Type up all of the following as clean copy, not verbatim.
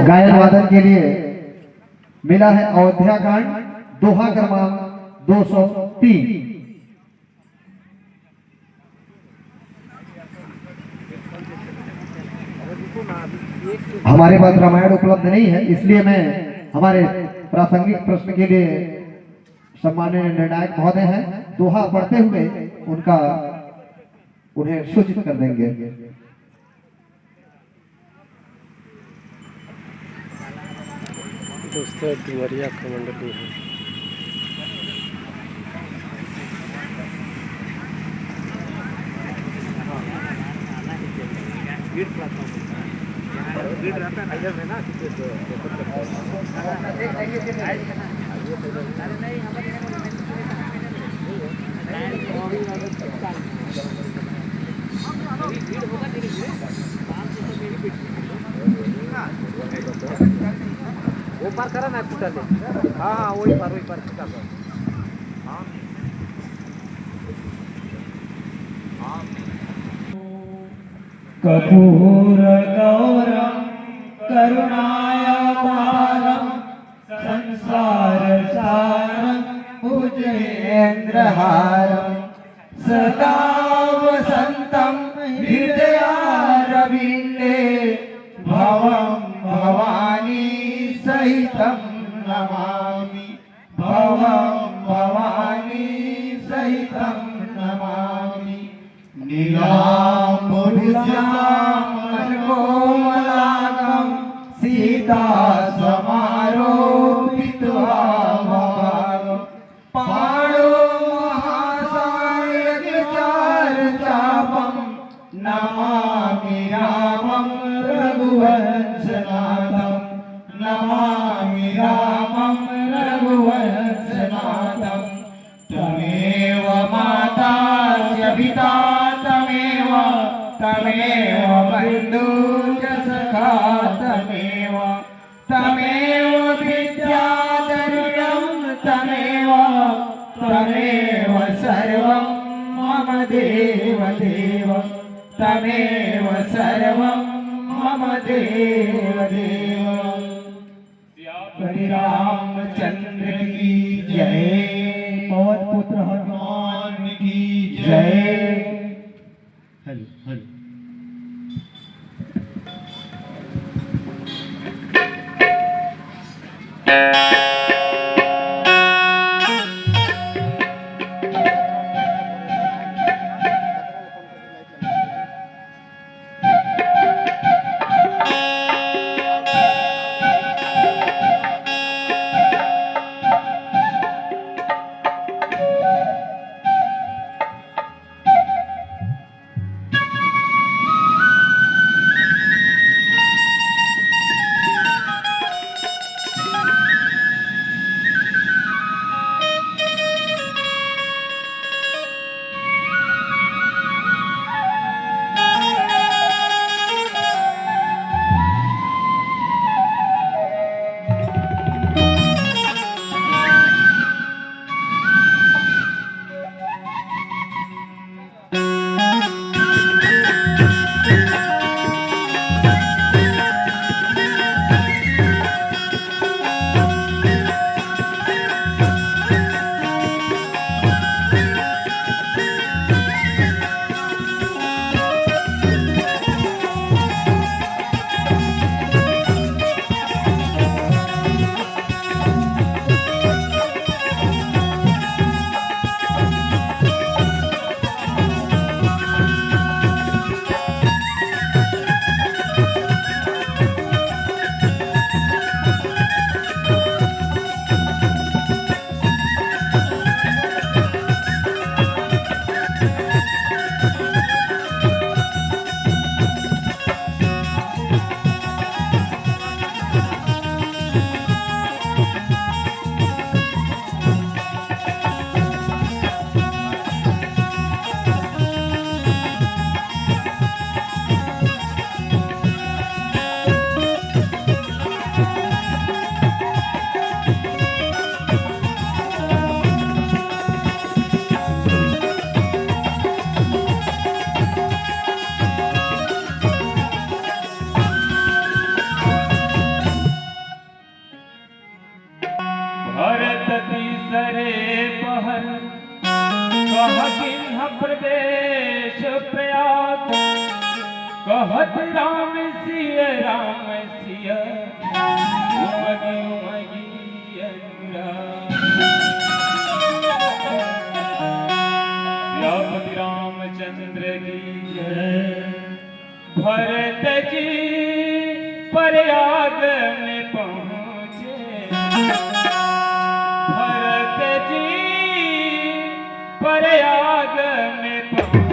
गायन वादन के लिए मिला है अयोध्या कांड दोहा क्रमांक 203। हमारे पास रामायण उपलब्ध नहीं है, इसलिए मैं हमारे प्रासंगिक प्रश्न के लिए सम्माननीय निर्णायक महोदय हैं, दोहा पढ़ते हुए उन्हें सूचित कर देंगे। दोस्तों दुवरिया कमंडली है। वो पार करा ना कुछ। हाँ हाँ वही पार कर्पूर गौरम करुणावतारम संसार सारम भुजगेन्द्रहारम सदा वसंतम हृदयारविंदे भवं भवानी सहितं नमामि भवं भवानी सहितं नमामि। नीलाम्बुजश्यामलकोमलांगं सीता समारोपितवामभागं पाणो महासायकचारुचापं नमामि रामं रघुवंशनाथं नमामि रामं रघुवंशनाथं। तमेव माता च पिता तमेव बन्धु च सखा तमेव विद्याधरुणं तमेव सर्वं मम देवदेव तमेव सर्वं मम देवदेव। श्री रामचंद्र की जय, पवन पुत्र हनुमान की जय। Hello hello. तीसरे पहर कह किन्ह प्रवेश प्रयाग कहत राम सिय उमगी उमगी अनुराग। सियापति रामचंद्र की जय। भरत जी प्रयाग में पहुँचे भरत जी प्रयाग में पहुँचे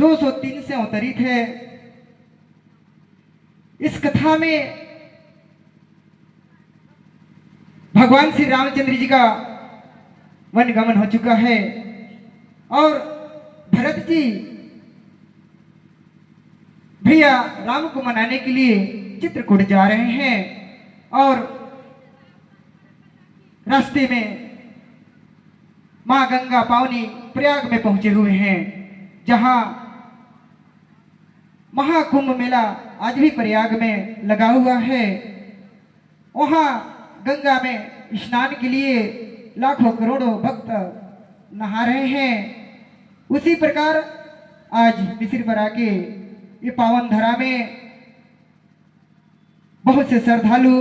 203 से अवतरित है। इस कथा में भगवान श्री रामचंद्र जी का वनगमन हो चुका है और भरत जी भैया राम को मनाने के लिए चित्रकूट जा रहे हैं और रास्ते में मां गंगा पावनी प्रयाग में पहुंचे हुए हैं, जहां महाकुंभ मेला आज भी प्रयाग में लगा हुआ है। वहां गंगा में स्नान के लिए लाखों करोड़ों भक्त नहा रहे हैं। उसी प्रकार आज मिस्र पर आके ये पावन धरा में बहुत से श्रद्धालु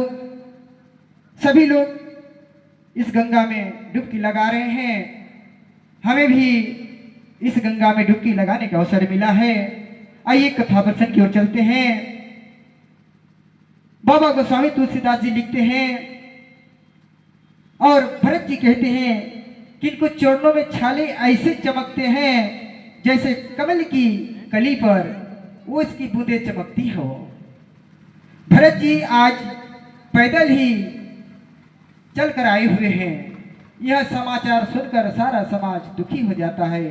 सभी लोग इस गंगा में डुबकी लगा रहे हैं। हमें भी इस गंगा में डुबकी लगाने का अवसर मिला है। आइए कथा प्रसंग की ओर चलते हैं। बाबा गोस्वामी तुलसीदास जी लिखते हैं और भरत जी कहते हैं कि इनको चरणों में छाले ऐसे चमकते हैं जैसे कमल की कली पर वो इसकी बूंदें चमकती हो। भरत जी आज पैदल ही चलकर आए हुए हैं। यह समाचार सुनकर सारा समाज दुखी हो जाता है।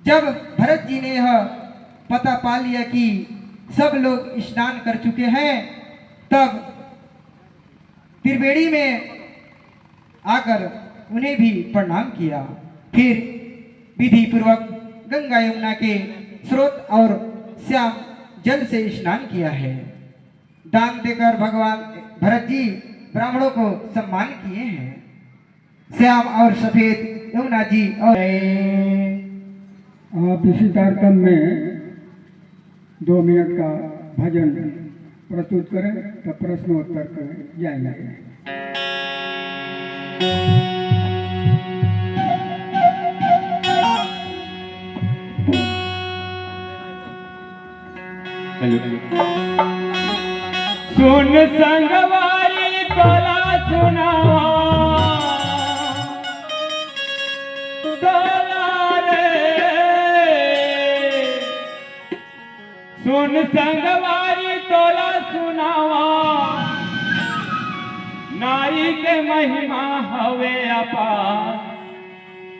जब भरत जी ने यह पता पा लिया कि सब लोग स्नान कर चुके हैं, तब त्रिवेणी में आकर उन्हें भी प्रणाम किया। फिर विधि पूर्वक गंगा यमुना के स्रोत और श्याम जल से स्नान किया है। दान देकर भगवान भरत जी ब्राह्मणों को सम्मान किए हैं। श्याम और सफेद यमुना जी और आप इसी कार्यक्रम में 2 मिनट का भजन प्रस्तुत करें, तब प्रश्नोत्तर कर जाएंगे। सुन संगवारी तोला सुनावा तोला रे, सुन संगवारी तोला सुनावा, नारी के महिमा हवे अपार,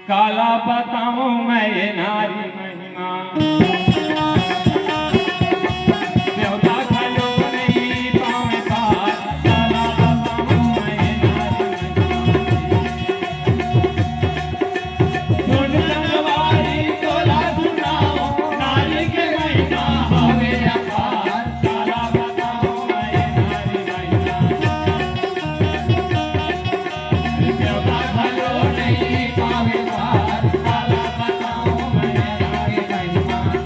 काला बताऊं मैं ये नारी महिमा। काला बताऊं मैं नारी महिमा।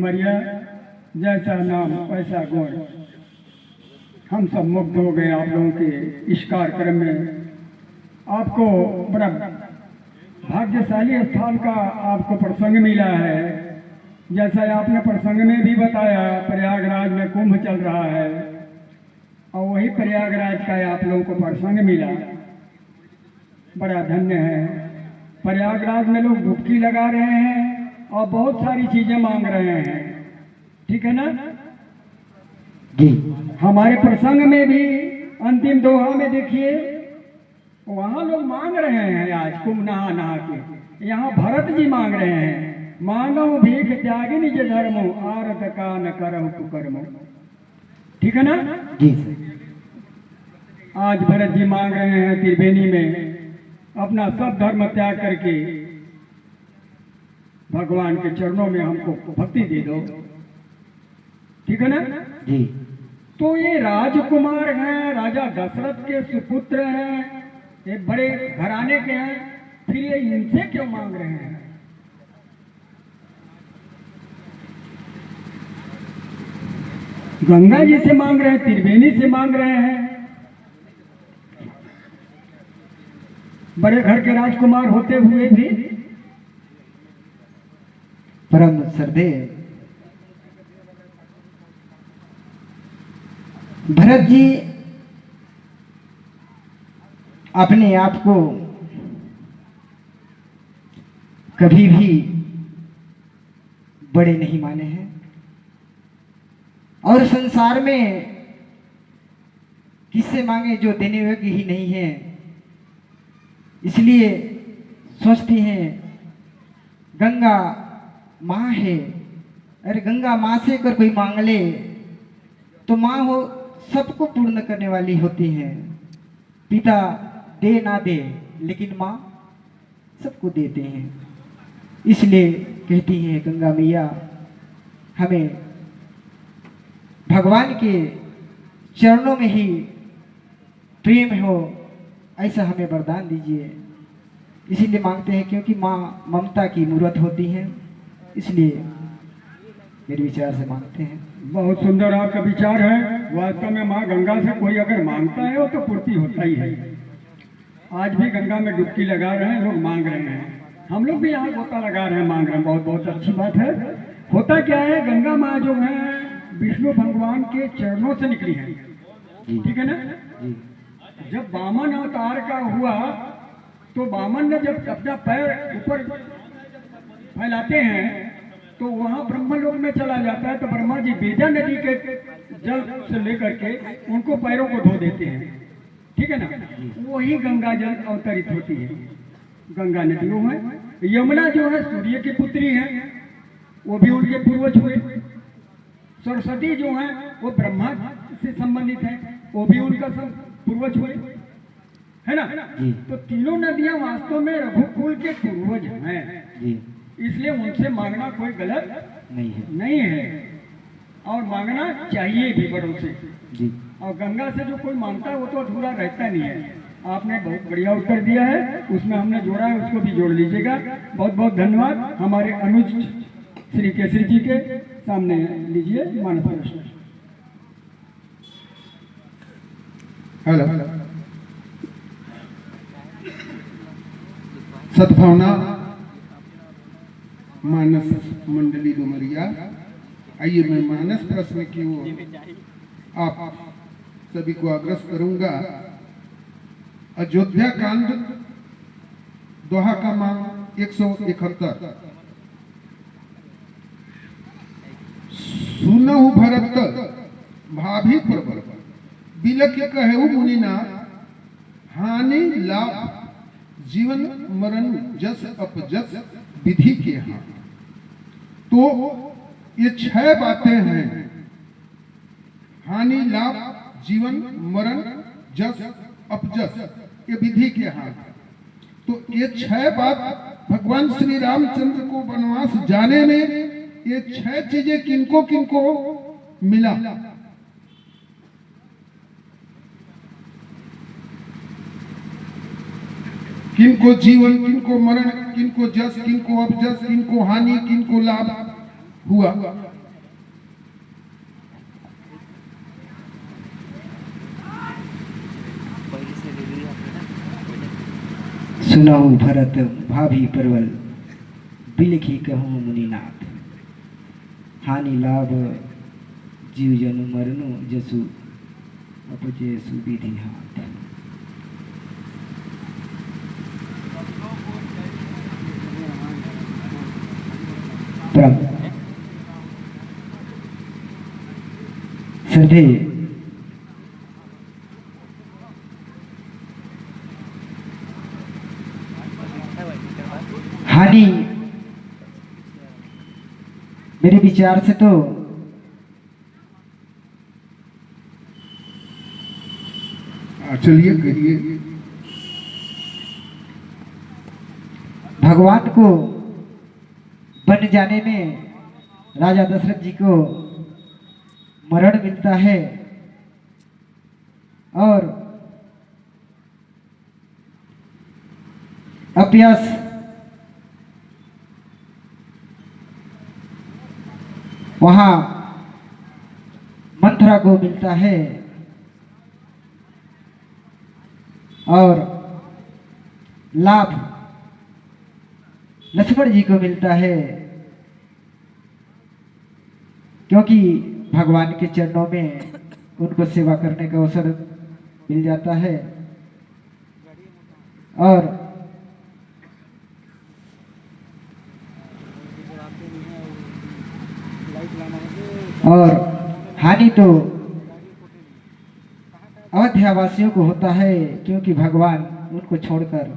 डुमरिया, जैसा नाम वैसा गुण। हम सब मुग्ध हो गए आप लोगों के इस कार्यक्रम में। आपको बड़ा भाग्यशाली स्थान का आपको प्रसंग मिला है। जैसा आपने प्रसंग में भी बताया, प्रयागराज में कुंभ चल रहा है और वही प्रयागराज का आप लोगों को प्रसंग मिला, बड़ा धन्य है। प्रयागराज में लोग डुबकी लगा रहे हैं और बहुत सारी चीजें मांग रहे हैं, ठीक है ना जी। हमारे प्रसंग में भी अंतिम दोहा में देखिए, वहां लोग मांग रहे हैं आज कुंभ नहा नहा के। यहाँ भरत जी मांग रहे हैं, मांगो भीख त्यागी निज धर्मो, आरत का न करहु कुकर्मो, ठीक है ना जी। आज भरत जी मांग रहे हैं त्रिवेणी में अपना सब धर्म त्याग करके भगवान के चरणों में हमको भक्ति दे दो, ठीक है ना जी। तो ये राजकुमार हैं, राजा दशरथ के सुपुत्र हैं, ये बड़े घराने के हैं, फिर ये इनसे क्यों मांग रहे हैं? गंगा जी से मांग रहे हैं, त्रिवेणी से मांग रहे हैं। बड़े घर के राजकुमार होते हुए भी परम श्रद्धेय भरत जी अपने आप को कभी भी बड़े नहीं माने हैं और संसार में किससे मांगे जो देने योग्य ही नहीं है, इसलिए सोचती हैं गंगा माँ है। अरे गंगा माँ से अगर कोई मांग ले तो माँ वो सबको पूर्ण करने वाली होती है। पिता दे ना दे लेकिन माँ सबको देते हैं, इसलिए कहती हैं गंगा मैया हमें भगवान के चरणों में ही प्रेम हो, ऐसा हमें वरदान दीजिए। इसीलिए मांगते हैं क्योंकि माँ ममता की मूर्त होती है, इसलिए मेरे विचार से मांगते हैं। बहुत सुंदर आपका विचार है। वास्तव में माँ गंगा से कोई अगर मांगता है वो तो पूर्ति होता ही है। आज भी गंगा में डुबकी लगा रहे हैं लोग, मांग रहे हैं, हम लोग भी यहाँ गोता लगा रहे हैं, मांग रहे हैं, बहुत बहुत अच्छी बात है। होता क्या है, गंगा माँ जो है विष्णु भगवान के चरणों से निकली है, ठीक है ना जी। जब वामन अवतार का हुआ तो वामन ने जब अपना पैर ऊपर फैलाते हैं तो वहाँ ब्रह्मलोक में चला जाता है, तो ब्रह्मा जी बेजा नदी के जल से लेकर के उनको पैरों को धो देते हैं, ठीक है ना। वही गंगा जल अवतरित होती है। गंगा नदी वो है। यमुना जो है सूर्य की पुत्री है, वो भी उनके पूर्वज हुए। सरस्वती जो है वो ब्रह्मा से संबंधित है, वो भी उनका पूर्वज हुए, है ना। तो तीनों नदियां वास्तव में रघुकुल के पूर्वज हैं, इसलिए उनसे मांगना कोई गलत नहीं है और मांगना चाहिए भी बड़ों से जी। और गंगा से जो कोई मांगता है वो तो अधूरा रहता नहीं है। आपने बहुत बढ़िया उत्तर दिया है, उसमें हमने जोड़ा है, उसको भी जोड़ लीजिएगा। बहुत बहुत धन्यवाद। हमारे अनुज श्री केसरी जी के सामने लीजिए मानस प्रश्न। हेलो, सद्भावना मानस मंडली डुमरिया। आइए मैं मानस प्रश्न की ओर आप सभी को अग्रसर करूंगा। अयोध्या कांड दोहा का मान 171। सुनहु भरत भाभी प्रबल, बिलख कहु मुनिनाथ, हानि लाभ जीवन मरण जस अपजस विधि के हाथ। तो ये 6 बातें हैं, हानि लाभ जीवन मरण जस अपजस, ये विधि के हाथ। तो ये 6 बात भगवान श्री रामचंद्र को वनवास जाने में ये 6 चीजें किनको किनको मिला। किनको जीवन, किनको मरण, किनको जस, किनको अपजस, किनको हानि, किनको लाभ हुआ। सुनहु भरत भाभी परवल बिलखी कहूँ मुनिनाथ। हानि लाभ जीव जनु मरनु जसु अपजेसु विधि हाथ। संधि हानि मेरे विचार से तो चलिए कहिए। भगवान को बन जाने में राजा दशरथ जी को मरण मिलता है और अपयश वहां मंथरा को मिलता है और लाभ लक्ष्मण जी को मिलता है, क्योंकि भगवान के चरणों में उनको सेवा करने का अवसर मिल जाता है। और हानि तो अयोध्या वासियों को होता है, क्योंकि भगवान उनको छोड़कर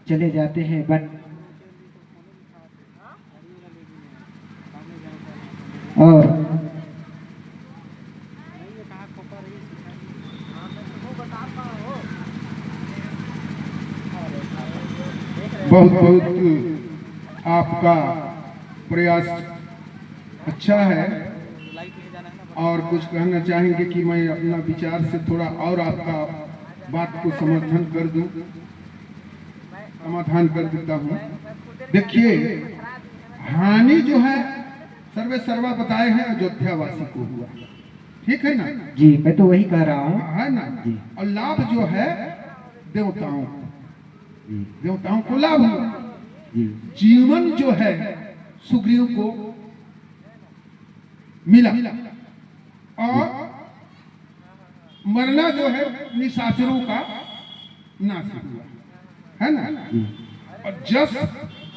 चले जाते हैं वन। और बहुत बहुत आपका प्रयास अच्छा है और कुछ कहना चाहेंगे कि मैं अपना विचार से थोड़ा और आपका बात को समर्थन कर दूं, समाधान कर देता हूं। देखिए, हानि जो है सर्वे सर्वा बताए हैं अयोध्यावासी को हुआ, ठीक है ना जी, मैं तो वही कह रहा हूँ, है ना जी। और लाभ जो है देवताओं को, देवताओं को लाभ हुआ। जीवन जो है सुग्रीव को मिला और मरना जो है निशाचरों का नाश हुआ, है ना। और जस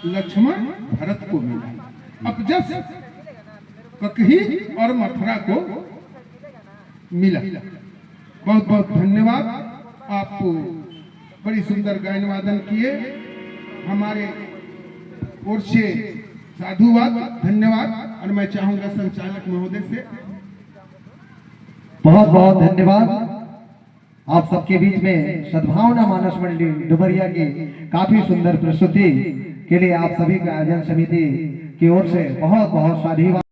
लक्ष्मण भरत को मिला, अब जस ककही और मथुरा को मिला। बहुत बहुत धन्यवाद, आप बड़ी सुंदर गायन वादन किए, हमारे ओर से साधुवाद, धन्यवाद। और मैं चाहूंगा संचालक महोदय से बहुत बहुत धन्यवाद। आप सबके बीच में सद्भावना मानस मंडली डुमरिया की काफी सुंदर प्रस्तुति के लिए आप सभी का आयोजन समिति की ओर से बहुत बहुत साधुवाद।